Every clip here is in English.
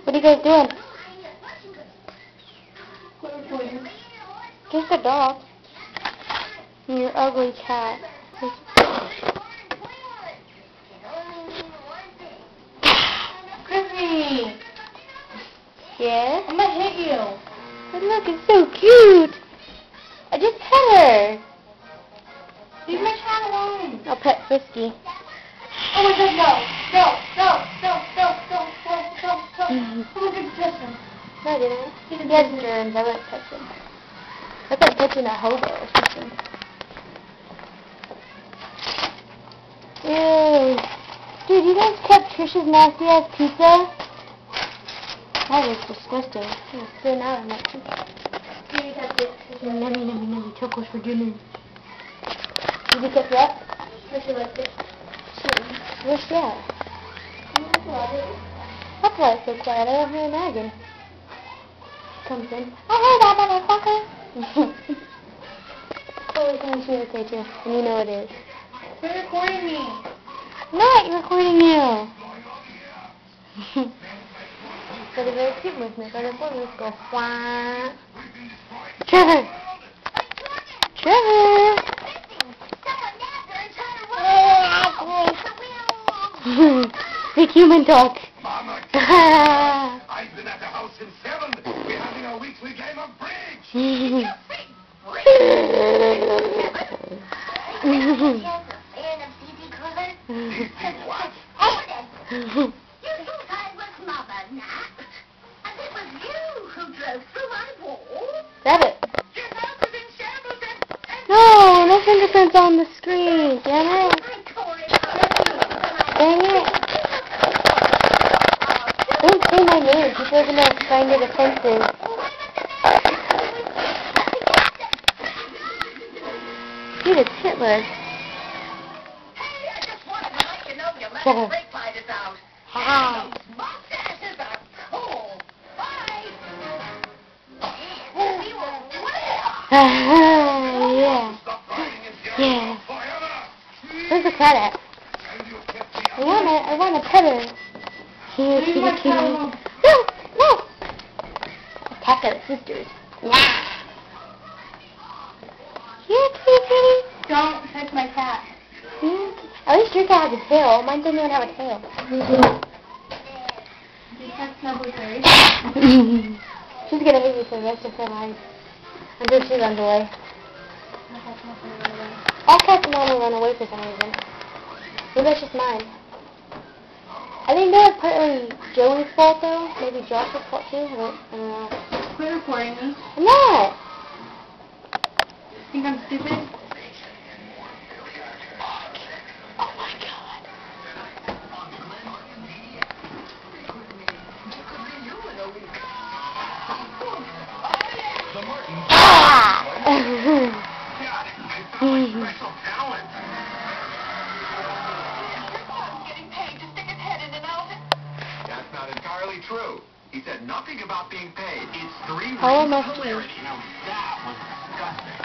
What are you guys doing? Recording. Kiss the dog. And your ugly cat. Chrissy! Yes? I'm gonna hit you. But look, it's so cute. I just pet her. Leave my cat alone. I'll pet Frisky. Oh my god, no. Oh my god, touch him. No, I didn't. He has germs. I wouldn't touch him. That's like touching a hobo or something. Ew. Dude, you guys kept Trisha's nasty ass pizza? That is disgusting. I'm spitting out on that pizza. You touched it. Nummy chocos for dinner. Did you keep that? Trisha liked it. Where's she at? That's why it's so quiet. I don't hear Megan. She comes in. Oh, hey, that motherfucker. Always when she would say too. And you know it is. You're recording me. Not recording you. But a very cute movement. But the boys go wah. Trevor. Trevor. Big human talk. Mama, I've been at the house since 7. We're having a weekly game of bridge. What? You thought I was Mother Nap, and it was you who drove through my wall. Grab it. Your house is in shambles and No fingerprints on the screen. Damn it. I tore it Dang it. Don't say my name. People are going to find it offensive. Dude, it's Hitler. Hey, I just wanted to let you know your last Trevor. brake light is out. Hi. Those mustaches are cool. Bye. We will Yeah. Stop crying and yelling Yeah. forever. Where's the cat at? And you kept me I want to pet her. Here, Leave my cat alone. No. Attack of the sisters. Nah. Here, pretty. Don't touch my cat. At least your cat has a tail. Mine doesn't even have a tail. You can't smell blueberries. She's gonna hate me for the rest of her life. Until she runs away. All cats normally run away for some reason. Maybe that's just mine. I think that was partly Joey's fault though. Maybe Josh's fault too. I don't know. Quit recording me. I'm not. Think I'm stupid? Oh my god. The Martins. Ah! God, I found my special talent. getting paid to stick his head in an elephant. That's not entirely true. He said nothing about being paid. It's 3 How rings much of do you- hilarity. Now that was disgusting.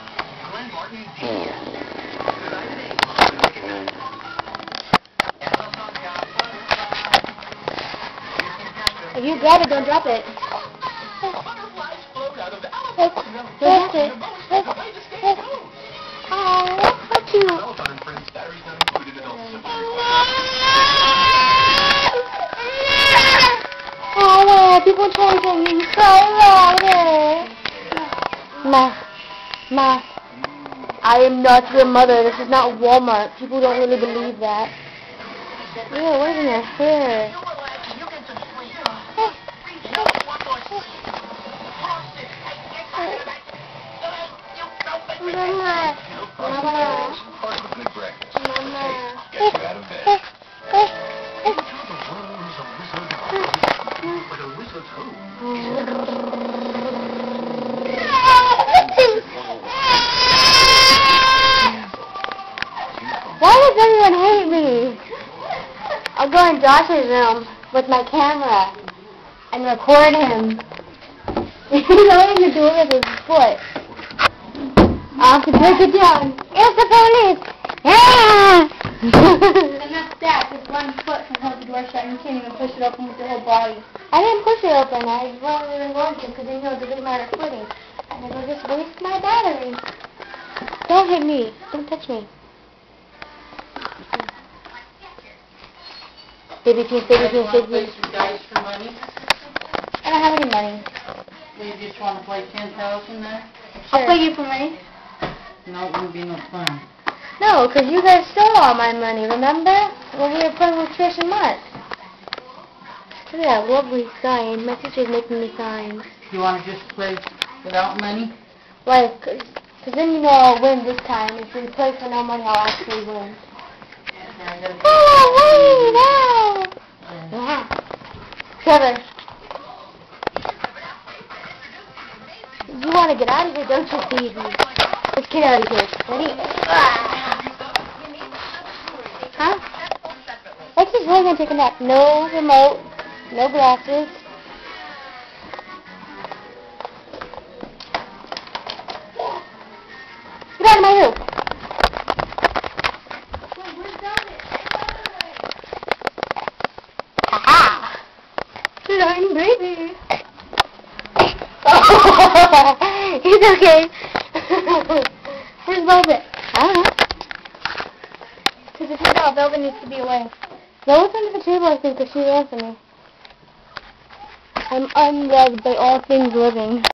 Glenn Martin, genius. If you grab it, don't drop it. Butterflies float out of the Don't drop it. Oh, how cute. Telephone and friends, batteries not included, adult simply Oh, people trying to get me so louder. Ma, I am not your mother. This is not Walmart. People don't really believe that. Yeah, what's in your hair? Mama. part of a good breakfast. Mama. Get you out of bed. The world is a wizard, but a wizard's home. Why does everyone hate me? I'll go in Josh's room with my camera and record him. He's opening the door with his foot. I'll have to break it down. It's the police! Yeah! And that's that. Just one foot can hold the door shut and you can't even push it open with your whole body. I didn't push it open. I wasn't even going to because I know it's a good amount of footing. And it'll just waste my battery. Don't hit me. Don't touch me. Baby peace, baby peace, baby Play peace. some dice for money? I don't have any money. You just want to play 10,000 there? I'll pay you for money. No, it wouldn't be no fun. No, because you guys stole all my money, remember? When we were playing with Trish and Mark. Look at that lovely sign. My sister's making me signs. You want to just play without money? Why? Because then you know I'll win this time. If we play for no money, I'll actually win. Yeah, I gotta Oh, hey, wow! Yeah. Trevor. You want to get out of here, don't you, baby? Let's get out of here. Ready? Huh? Let's just really gonna take a nap. No remote, no glasses. Get out of my room. Ha-ha! Flying baby. Oh, he's okay. Where's Velvet? I don't know. Because if you don't, Velvet needs to be away. Velvet's under the table, I think, because she ran for me. I'm unloved by all things living.